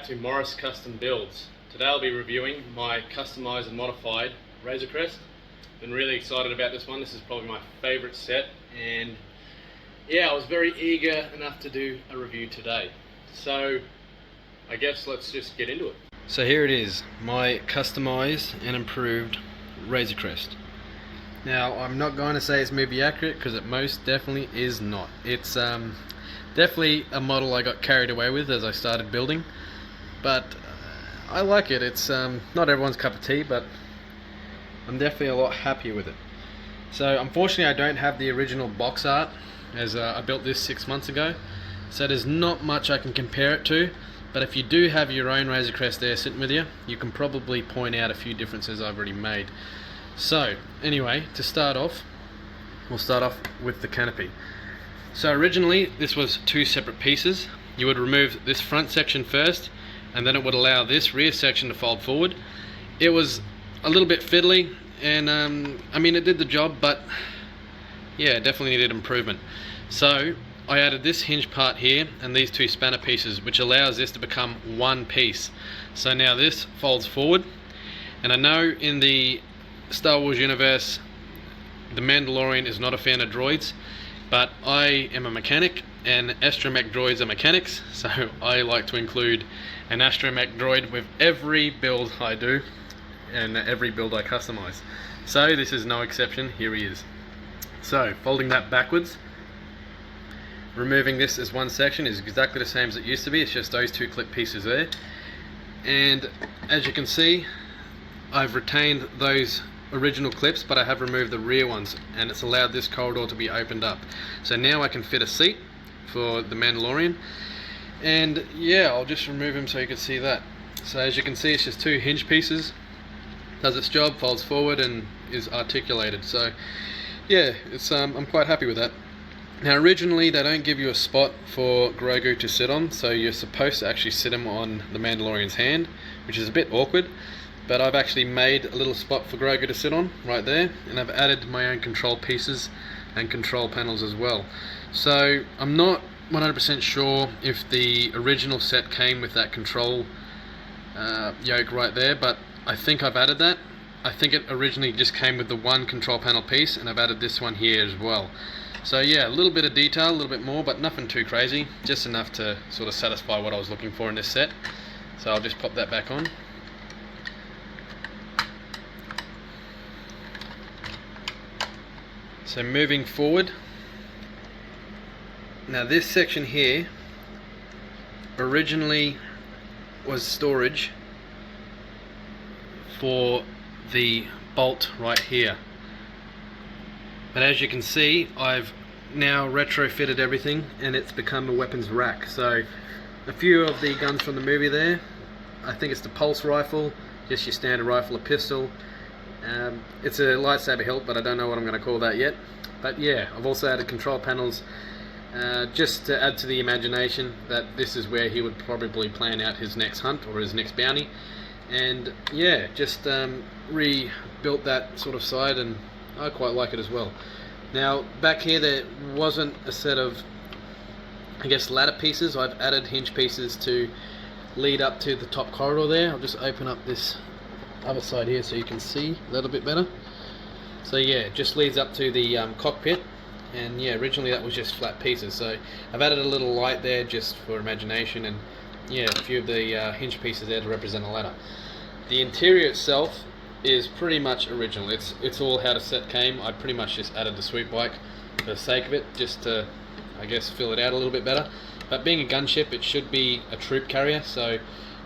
to Morris Custom Builds. Today I'll be reviewing my customized and modified Razor Crest. Been really excited about this one. This is probably my favorite set, and yeah, I was very eager enough to do a review today. So I guess let's just get into it. So here it is, my customized and improved Razor Crest. Now I'm not going to say it's movie accurate because it most definitely is not. It's definitely a model I got carried away with as I started building, but I like it. It's not everyone's cup of tea, but I'm definitely a lot happier with it. So unfortunately I don't have the original box art, as I built this 6 months ago, so there's not much I can compare it to. But if you do have your own Razor Crest there sitting with you, you can probably point out a few differences I've already made. So anyway, to start off, we'll start off with the canopy. So originally this was two separate pieces. You would remove this front section first, and then it would allow this rear section to fold forward. It was a little bit fiddly, and I mean, it did the job, but yeah, definitely needed improvement. So I added this hinge part here and these two spanner pieces, which allows this to become one piece. So now this folds forward, and I know in the Star Wars universe the Mandolorian is not a fan of droids, but I am a mechanic and astromech droids are mechanics, so I like to include an astromech droid with every build I do and every build I customize. So this is no exception. Here he is. So folding that backwards, removing this as one section is exactly the same as it used to be. It's just those two clip pieces there, and as you can see, I've retained those original clips, but I have removed the rear ones, and it's allowed this corridor to be opened up. So now I can fit a seat for the Mandalorian, and yeah, I'll just remove him so you can see that. So as you can see, it's just two hinge pieces, does its job, folds forward and is articulated. So yeah, it's I'm quite happy with that. Now originally they don't give you a spot for Grogu to sit on, so you're supposed to actually sit him on the Mandalorian's hand, which is a bit awkward. But I've actually made a little spot for Grogu to sit on right there, and I've added my own control pieces and control panels as well. So I'm not 100% sure if the original set came with that control yoke right there, but I think I've added that. I think it originally just came with the one control panel piece, and I've added this one here as well. So yeah, a little bit of detail, a little bit more, but nothing too crazy, just enough to sort of satisfy what I was looking for in this set. So I'll just pop that back on. So moving forward, now this section here originally was storage for the bolt right here, but as you can see, I've now retrofitted everything and it's become a weapons rack. So a few of the guns from the movie there, I think it's the pulse rifle, just your standard rifle or pistol. It's a lightsaber hilt, but I don't know what I'm going to call that yet. But yeah, I've also added control panels just to add to the imagination that this is where he would probably plan out his next hunt or his next bounty. And yeah, just rebuilt that sort of side, and I quite like it as well. Now back here there wasn't a set of, I guess, ladder pieces. I've added hinge pieces to lead up to the top corridor there. I'll just open up this other side here so you can see a little bit better. So yeah, it just leads up to the cockpit, and yeah, originally that was just flat pieces, so I've added a little light there just for imagination, and yeah, a few of the hinge pieces there to represent a ladder. The interior itself is pretty much original. It's all how the set came. I pretty much just added the sweep bike for the sake of it, just to, I guess, fill it out a little bit better. But being a gunship, it should be a troop carrier, so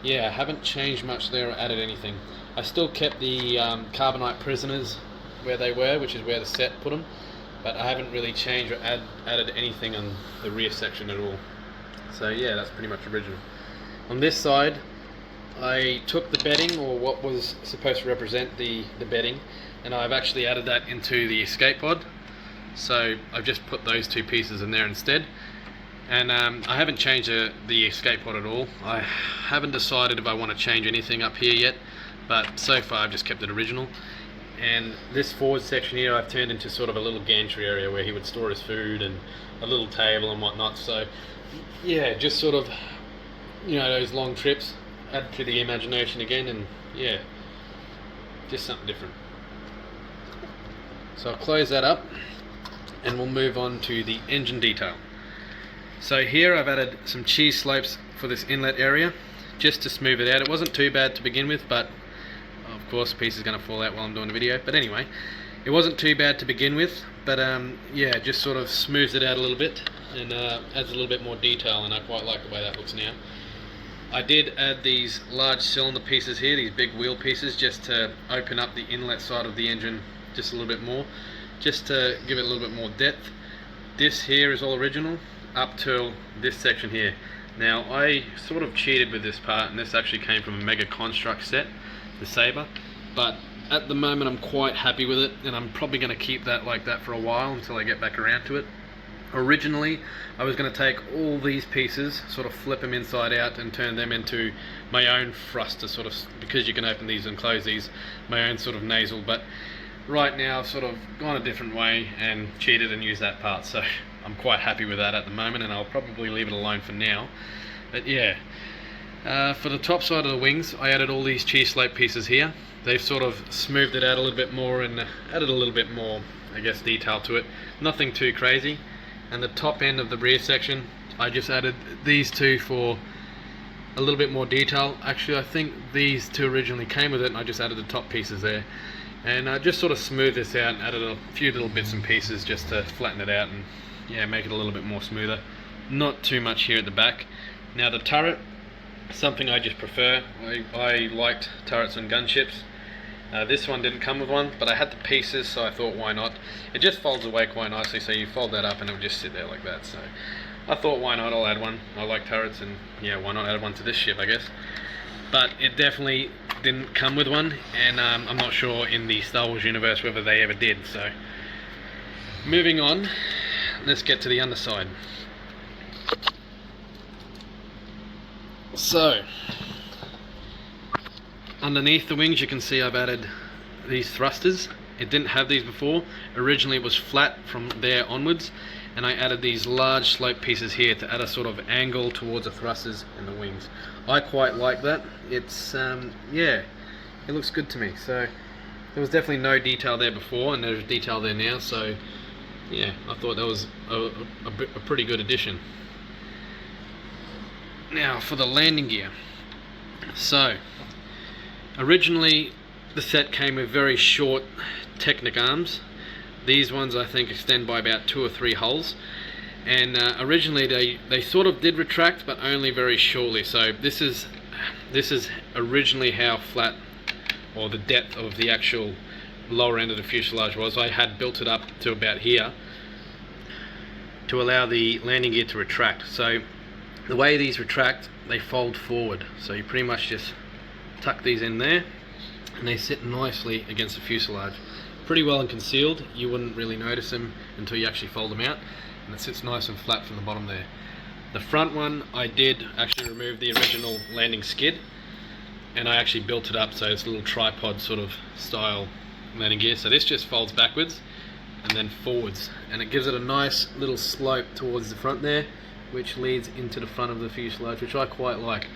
yeah, I haven't changed much there or added anything. I still kept the carbonite prisoners where they were, which is where the set put them, but I haven't really changed or added anything on the rear section at all. So yeah, that's pretty much original. On this side, I took the bedding, or what was supposed to represent the bedding, and I've actually added that into the escape pod. So I've just put those two pieces in there instead. And I haven't changed the escape pod at all. I haven't decided if I want to change anything up here yet, but so far I've just kept it original. And this forward section here I've turned into sort of a little gantry area where he would store his food, and a little table and whatnot. So yeah, just sort of, you know, those long trips, add to the imagination again, and yeah, just something different. So I'll close that up and we'll move on to the engine detail. So here I've added some cheese slopes for this inlet area just to smooth it out. It wasn't too bad to begin with, but of course a piece is going to fall out while I'm doing the video. But anyway, it wasn't too bad to begin with, but yeah, just sort of smooths it out a little bit and adds a little bit more detail, and I quite like the way that looks now. I did add these large cylinder pieces here, these big wheel pieces, just to open up the inlet side of the engine just a little bit more, just to give it a little bit more depth. This here is all original up till this section here. Now I sort of cheated with this part, and this actually came from a Mega Construct set, the Sabre, but at the moment I'm quite happy with it, and I'm probably going to keep that like that for a while until I get back around to it. Originally I was going to take all these pieces, sort of flip them inside out and turn them into my own thruster, sort of, because you can open these and close these, my own sort of nasal, but right now I've sort of gone a different way and cheated and used that part, so I'm quite happy with that at the moment, and I'll probably leave it alone for now. But yeah, for the top side of the wings I added all these cheese slope pieces here. They've sort of smoothed it out a little bit more and added a little bit more, I guess, detail to it. Nothing too crazy. And the top end of the rear section, I just added these two for a little bit more detail. Actually, I think these two originally came with it, and I just added the top pieces there. And I just sort of smoothed this out and added a few little bits and pieces just to flatten it out and yeah, make it a little bit more smoother. Not too much here at the back. Now the turret, something I just prefer. I liked turrets on gunships. This one didn't come with one, but I had the pieces, so I thought why not. It just folds away quite nicely, so you fold that up and it'll just sit there like that. So I thought why not, I'll add one. I like turrets, and yeah, why not add one to this ship, I guess. But it definitely didn't come with one, and I'm not sure in the Star Wars universe whether they ever did. So moving on, let's get to the underside. So underneath the wings you can see I've added these thrusters. It didn't have these before. Originally it was flat from there onwards, and I added these large slope pieces here to add a sort of angle towards the thrusters and the wings. I quite like that. It's yeah, it looks good to me. So there was definitely no detail there before, and there's detail there now, so yeah, I thought that was a pretty good addition. Now for the landing gear. So originally the set came with very short Technic arms. These ones I think extend by about 2 or 3 holes, and originally they sort of did retract, but only very shortly. So this is originally how flat, or the depth of the actual lower end of the fuselage was. I had built it up to about here to allow the landing gear to retract. So the way these retract, they fold forward, so you pretty much just tuck these in there and they sit nicely against the fuselage, pretty well and concealed. You wouldn't really notice them until you actually fold them out, and it sits nice and flat from the bottom there. The front one, I did actually remove the original landing skid, and I actually built it up so it's a little tripod sort of style landing gear. So this just folds backwards and then forwards, and it gives it a nice little slope towards the front there, which leads into the front of the fuselage, which I quite like.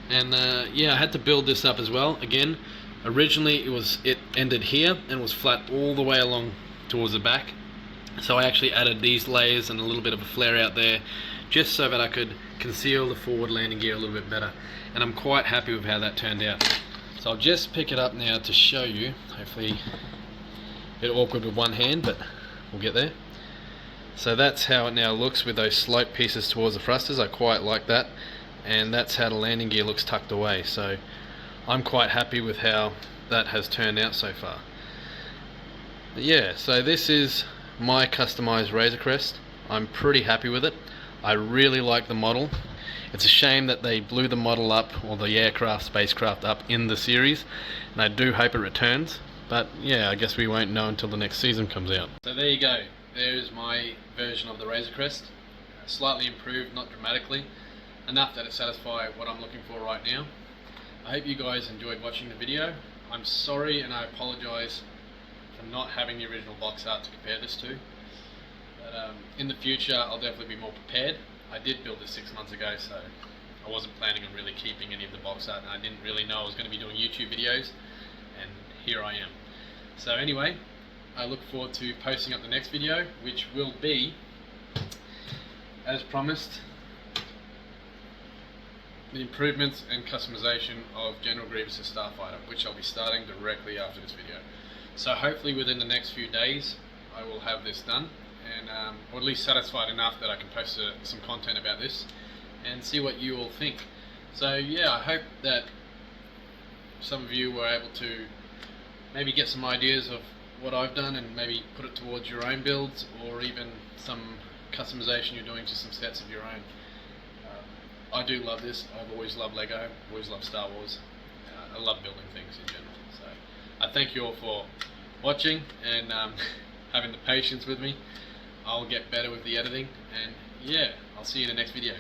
And yeah, I had to build this up as well. Again, originally it ended here and was flat all the way along towards the back, so I actually added these layers and a little bit of a flare out there just so that I could conceal the forward landing gear a little bit better, and I'm quite happy with how that turned out. So I'll just pick it up now to show you. Hopefully a bit awkward with one hand, but we'll get there. So that's how it now looks with those slope pieces towards the thrusters. I quite like that, and that's how the landing gear looks tucked away. So I'm quite happy with how that has turned out so far. But yeah, so this is my customized Razor Crest. I'm pretty happy with it. I really like the model. It's a shame that they blew the model up, or the aircraft, spacecraft up in the series, and I do hope it returns. But yeah, I guess we won't know until the next season comes out. So there you go. There's my version of the Razor Crest. Slightly improved, not dramatically. Enough that it satisfies what I'm looking for right now. I hope you guys enjoyed watching the video. I'm sorry and I apologise for not having the original box art to compare this to. But in the future I'll definitely be more prepared. I did build this 6 months ago, so I wasn't planning on really keeping any of the box art, and I didn't really know I was going to be doing YouTube videos, and here I am. So anyway, I look forward to posting up the next video, which will be, as promised, the improvements and customization of General Grievous' Starfighter, which I'll be starting directly after this video. So hopefully within the next few days I will have this done, and or at least satisfied enough that I can post some content about this and see what you all think. So yeah, I hope that some of you were able to maybe get some ideas of what I've done and maybe put it towards your own builds, or even some customization you're doing to some sets of your own. I do love this. I've always loved Lego, always loved Star Wars. I love building things in general. So I thank you all for watching and having the patience with me. I'll get better with the editing, and yeah, I'll see you in the next video.